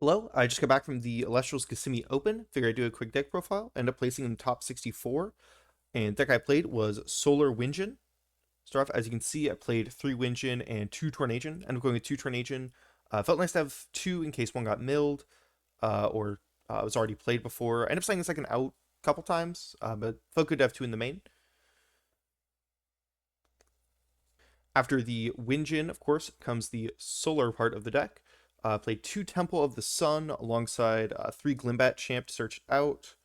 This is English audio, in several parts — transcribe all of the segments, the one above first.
Hello, I just got back from the Elestrals Kissimmee Open. Figured I'd do a quick deck profile. Ended up placing in the top 64. And the deck I played was Solar Windjinn. Start off, as you can see, I played 3 Windjinn and 2 Tornadian. Ended up going with 2 Tornadian. Felt nice to have 2 in case one got milled or was already played before. I ended up playing the second out a couple times, but felt good to have 2 in the main. After the Windjinn, of course, comes the Solar part of the deck. Played 2 Temple of the Sun alongside 3 Glimbat Champ to search it out.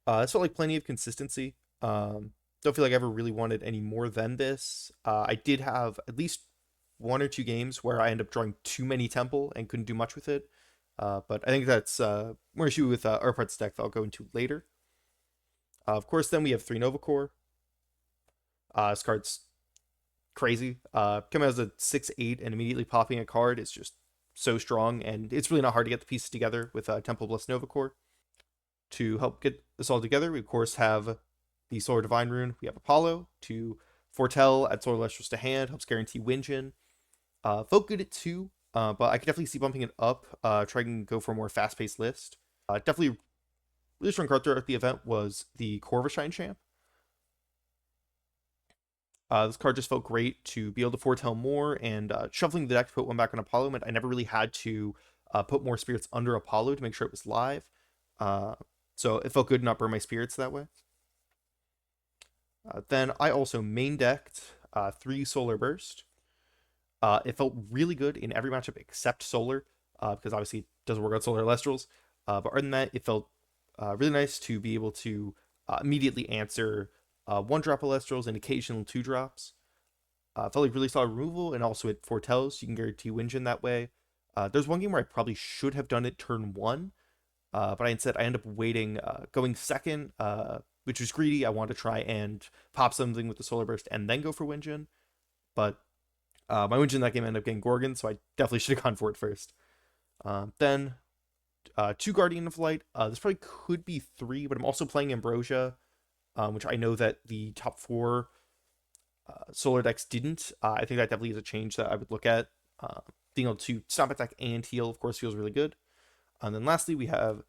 This felt like plenty of consistency. Don't feel like I ever really wanted any more than this. I did have at least 1 or 2 games where I ended up drawing too many Temple and couldn't do much with it. But I think that's more issue with our parts deck that I'll go into later. Of course, then we have 3 Nova Core. This card's crazy. Coming out as a 6/8 and immediately popping a card is just so strong, and it's really not hard to get the pieces together with Temple plus Nova Core. To help get this all together, we of course have the Solar Divine Rune. We have Apollo to foretell, add Solar Elestrals to hand, helps guarantee Windjinn. Felt good at 2, but I could definitely see bumping it up, trying to go for a more fast-paced list. Definitely really strong card throughout the event was the Corvashine Champ. This card just felt great to be able to foretell more, and shuffling the deck to put one back on Apollo meant I never really had to put more spirits under Apollo to make sure it was live. So it felt good to not burn my spirits that way. Then I also main decked 3 Solar Burst. It felt really good in every matchup except Solar, because obviously it doesn't work on Solar Elestrals. But other than that, it felt really nice to be able to immediately answer 1-drop Elestrals and occasional 2-drops. Felt like really solid removal, and also it foretells. You can guarantee Windjinn that way. There's one game where I probably should have done it turn 1, but instead I ended up waiting, going second, which was greedy. I wanted to try and pop something with the Solar Burst and then go for Windjinn, but my Windjinn that game ended up getting Gorgon, so I definitely should have gone for it first. Then 2 Guardian of Light. This probably could be 3, but I'm also playing Ambrosia, which I know that the top 4 Solar decks didn't. I think that definitely is a change that I would look at. Being able to stomp attack and heal, of course, feels really good. And then lastly, we have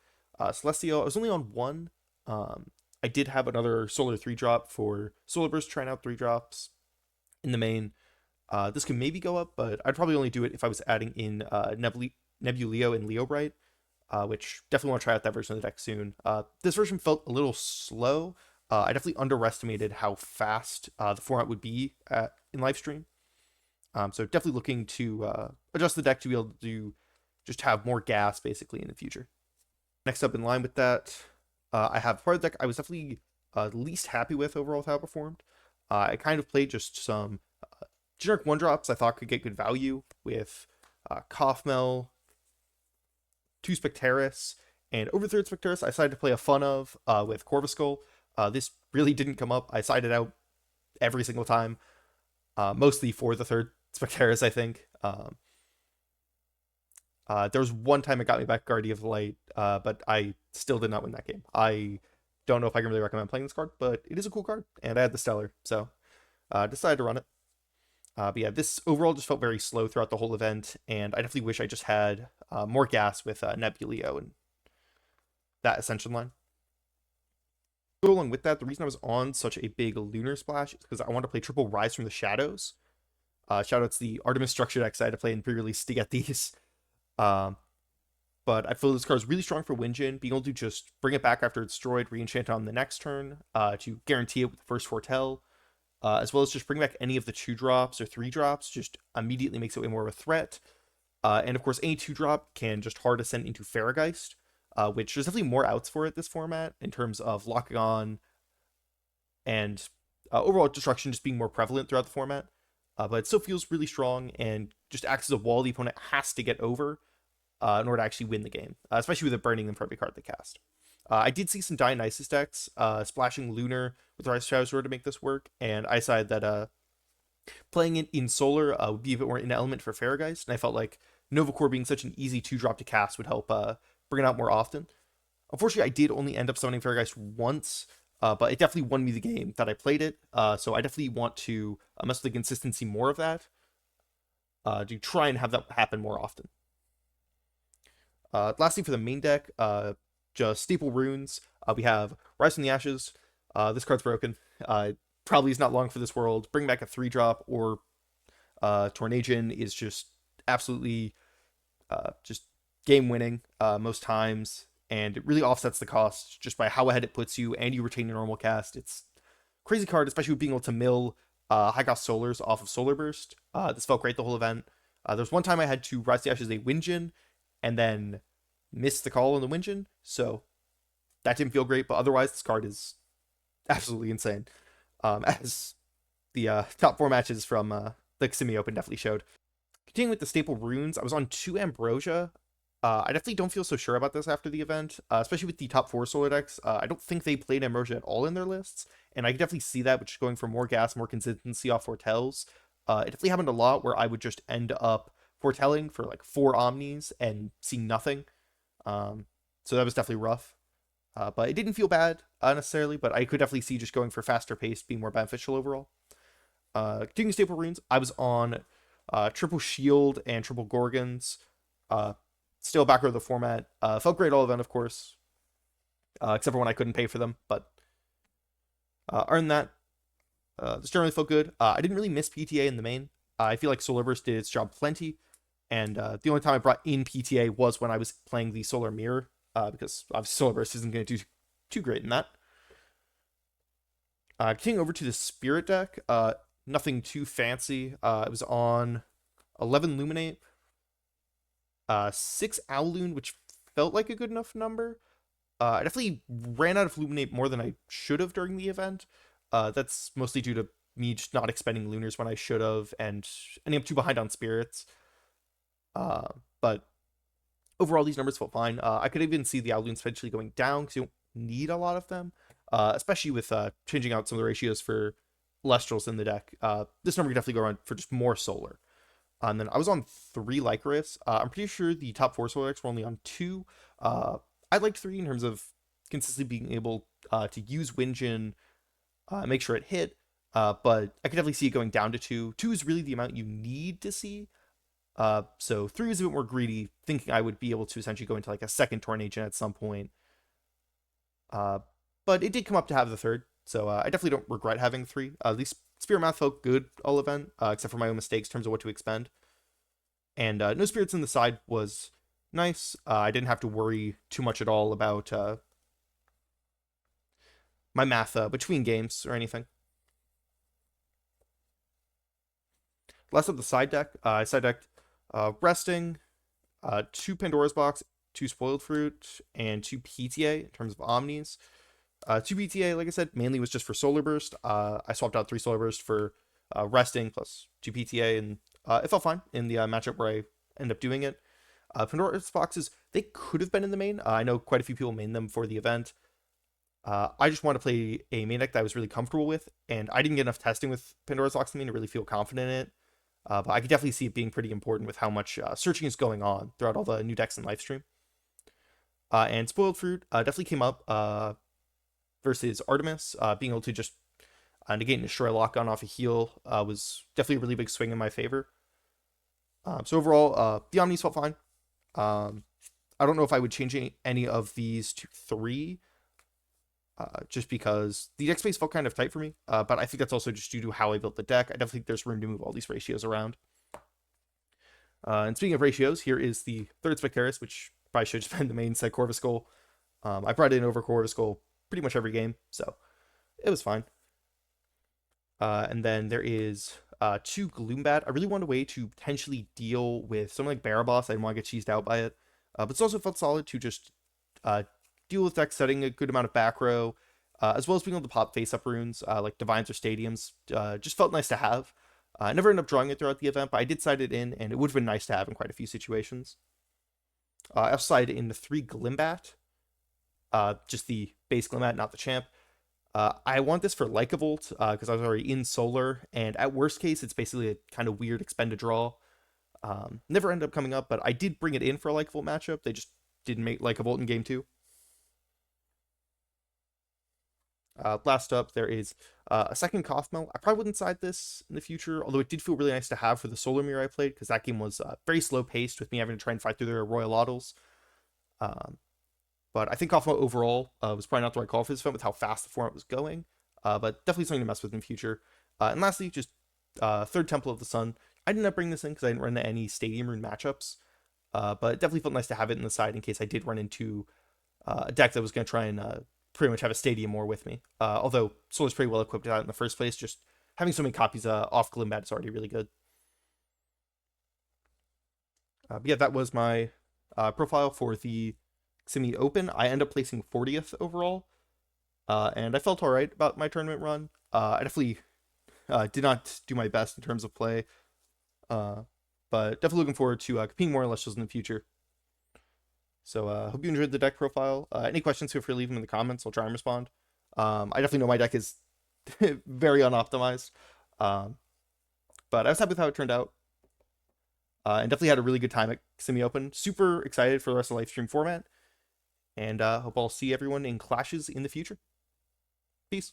Celestial. I was only on 1. I did have another Solar 3-drop for Solar Burst, trying out 3-drops in the main. This could maybe go up, but I'd probably only do it if I was adding in Nebuleo and Leo Bright, which definitely want to try out that version of the deck soon. This version felt a little slow. I definitely underestimated how fast the format would be in live stream. So definitely looking to adjust the deck to be able to just have more gas basically in the future. Next up in line with that, I have part of the deck I was definitely least happy with overall with how it performed. I kind of played just some generic 1-drops I thought could get good value with Kaufmel, 2 Spectaris, and over 3rd Spectaris I decided to play a fun of with Corvuscle. This really didn't come up. I sided out every single time, mostly for the 3rd Spectaris, I think. There was one time it got me back Guardian of the Light, but I still did not win that game. I don't know if I can really recommend playing this card, but it is a cool card, and I had the Stellar, so decided to run it. But yeah, this overall just felt very slow throughout the whole event, and I definitely wish I just had more gas with Nebuleo and that Ascension line. Go along with that, the reason I was on such a big Lunar Splash is because I wanted to play triple Rise from the Shadows. Shoutouts the Artemis structure decks I had to play in pre-release to get these. But I feel this card is really strong for Windjinn, being able to just bring it back after it's destroyed, re-enchant on the next turn, to guarantee it with the first Foretell, as well as just bring back any of the 2-drops or 3-drops, just immediately makes it way more of a threat. And of course, any 2-drop can just hard ascend into Farrageist, which there's definitely more outs for it this format in terms of Lochagon and overall destruction just being more prevalent throughout the format. But it still feels really strong and just acts as a wall the opponent has to get over in order to actually win the game, especially with it burning them for every card they cast. I did see some Dionysus decks splashing Lunar with Rise of Shadows to make this work, and I decided that playing it in Solar would be a bit more in element for Farrageist, and I felt like Nova Core being such an easy 2-drop to cast would help bring it out more often. Unfortunately, I did only end up summoning Farrageist once, but it definitely won me the game that I played it, so I definitely want to mess with the consistency more of that, to try and have that happen more often. Lastly, for the main deck, just staple runes. We have Rise from the Ashes. This card's broken. Probably is not long for this world. Bring back a 3-drop, or Tornadian is just absolutely just game winning most times, and it really offsets the cost just by how ahead it puts you, and you retain your normal cast. It's crazy card, especially with being able to mill high cost solars off of Solar Burst. This felt great the whole event. There's one time I had to Rise the Ashes a Windjinn and then miss the call on the Windjinn, so that didn't feel great, but otherwise this card is absolutely insane. As the top 4 matches from the Kissimmee Open definitely showed. Continuing with the staple runes, I was on 2 Ambrosia. I definitely don't feel so sure about this after the event, especially with the top 4 solar decks. I don't think they played Ambrosia at all in their lists, and I can definitely see that, which is going for more gas, more consistency off foretells. It definitely happened a lot where I would just end up foretelling for like 4 Omnis and seeing nothing. So that was definitely rough. But it didn't feel bad necessarily, but I could definitely see just going for faster pace being more beneficial overall. Continuing staple runes, I was on triple shield and triple gorgons. Still back row of the format. Felt great all event, of course, except for when I couldn't pay for them. But other than that, this generally felt good. I didn't really miss PTA in the main. I feel like Solar Burst did its job plenty, and the only time I brought in PTA was when I was playing the Solar Mirror, because obviously Solar Burst isn't going to do too great in that. Continuing over to the Spirit deck, nothing too fancy. It was on 11 Luminate, 6 Owloon, which felt like a good enough number. I definitely ran out of Luminate more than I should have during the event. That's mostly due to me just not expending Lunars when I should have, and ending up too behind on Spirits. But overall, these numbers felt fine. I could even see the Owloons potentially going down because you don't need a lot of them, especially with changing out some of the ratios for Elestrals in the deck. This number could definitely go around for just more Solar. And then I was on 3 Lycavolt. I'm pretty sure the top 4 Solar decks were only on 2. I liked 3 in terms of consistently being able to use Windjinn, make sure it hit, but I could definitely see it going down to 2. 2 is really the amount you need to see. So 3 is a bit more greedy, thinking I would be able to essentially go into like a second Tornadian at some point. But it did come up to have the 3rd, so I definitely don't regret having 3. At least Spirit Math felt good all event, except for my own mistakes in terms of what to expend. And no Spirits in the side was nice. I didn't have to worry too much at all about my math between games or anything. Last up, the side deck. I side decked Resting, 2 Pandora's Box, 2 Spoiled Fruit, and 2 PTA in terms of Omnis. 2 PTA, like I said, mainly was just for Solar Burst. I swapped out 3 Solar Burst for Resting plus 2 PTA, and it felt fine in the matchup where I ended up doing it. Pandora's Boxes, they could have been in the main. I know quite a few people main them for the event. I just want to play a main deck that I was really comfortable with, and I didn't get enough testing with Pandora's Box in the main to really feel confident in it. But I could definitely see it being pretty important with how much searching is going on throughout all the new decks in Livestream. And Spoiled Fruit definitely came up versus Artemis. Being able to just negate and destroy Lochagon off a heal was definitely a really big swing in my favor. So overall, the Omnis felt fine. I don't know if I would change any of these to 3, just because the deck space felt kind of tight for me. But I think that's also just due to how I built the deck. I definitely think there's room to move all these ratios around. And speaking of ratios, here is the 3rd Spectaris, which probably should have just been the main set Corvuscle. I brought it in over Corvuscle pretty much every game, so it was fine. And then there is 2 Gloombat. I really wanted a way to potentially deal with something like Baraboss. I didn't want to get cheesed out by it. But it's also felt solid to just deal with decks setting a good amount of back row, as well as being able to pop face-up runes like Divines or Stadiums. Just felt nice to have. I never ended up drawing it throughout the event, but I did side it in, and it would have been nice to have in quite a few situations. I also sided in the 3 Glimbat, just the base Glimbat, not the champ. I want this for Lycavolt, because I was already in Solar, and at worst case, it's basically a kind of weird expend to draw. Never ended up coming up, but I did bring it in for a Lycavolt matchup. They just didn't make Lycavolt in game 2. Last up, there is a second Kothmel. I probably wouldn't side this in the future, although it did feel really nice to have for the Solar Mirror I played, because that game was very slow paced with me having to try and fight through their Royal Autos. Um, but I think Kafuma overall was probably not the right call for this event with how fast the format was going. But definitely something to mess with in the future. And lastly, just third Temple of the Sun. I did not bring this in because I didn't run any Stadium Rune matchups. But it definitely felt nice to have it in the side in case I did run into a deck that was going to try and pretty much have a Stadium more with me. Although Solar's pretty well equipped out in the first place, just having so many copies off Glimbat is already really good. But yeah, that was my profile for the Kissimmee Open. I ended up placing 40th overall, and I felt alright about my tournament run. I definitely did not do my best in terms of play, but definitely looking forward to competing more Elestrals in the future. So hope you enjoyed the deck profile. Any questions, feel free to leave them in the comments. I'll try and respond. I definitely know my deck is very unoptimized, but I was happy with how it turned out. And definitely had a really good time at Kissimmee Open. Super excited for the rest of the live stream format. And hope I'll see everyone in clashes in the future. Peace.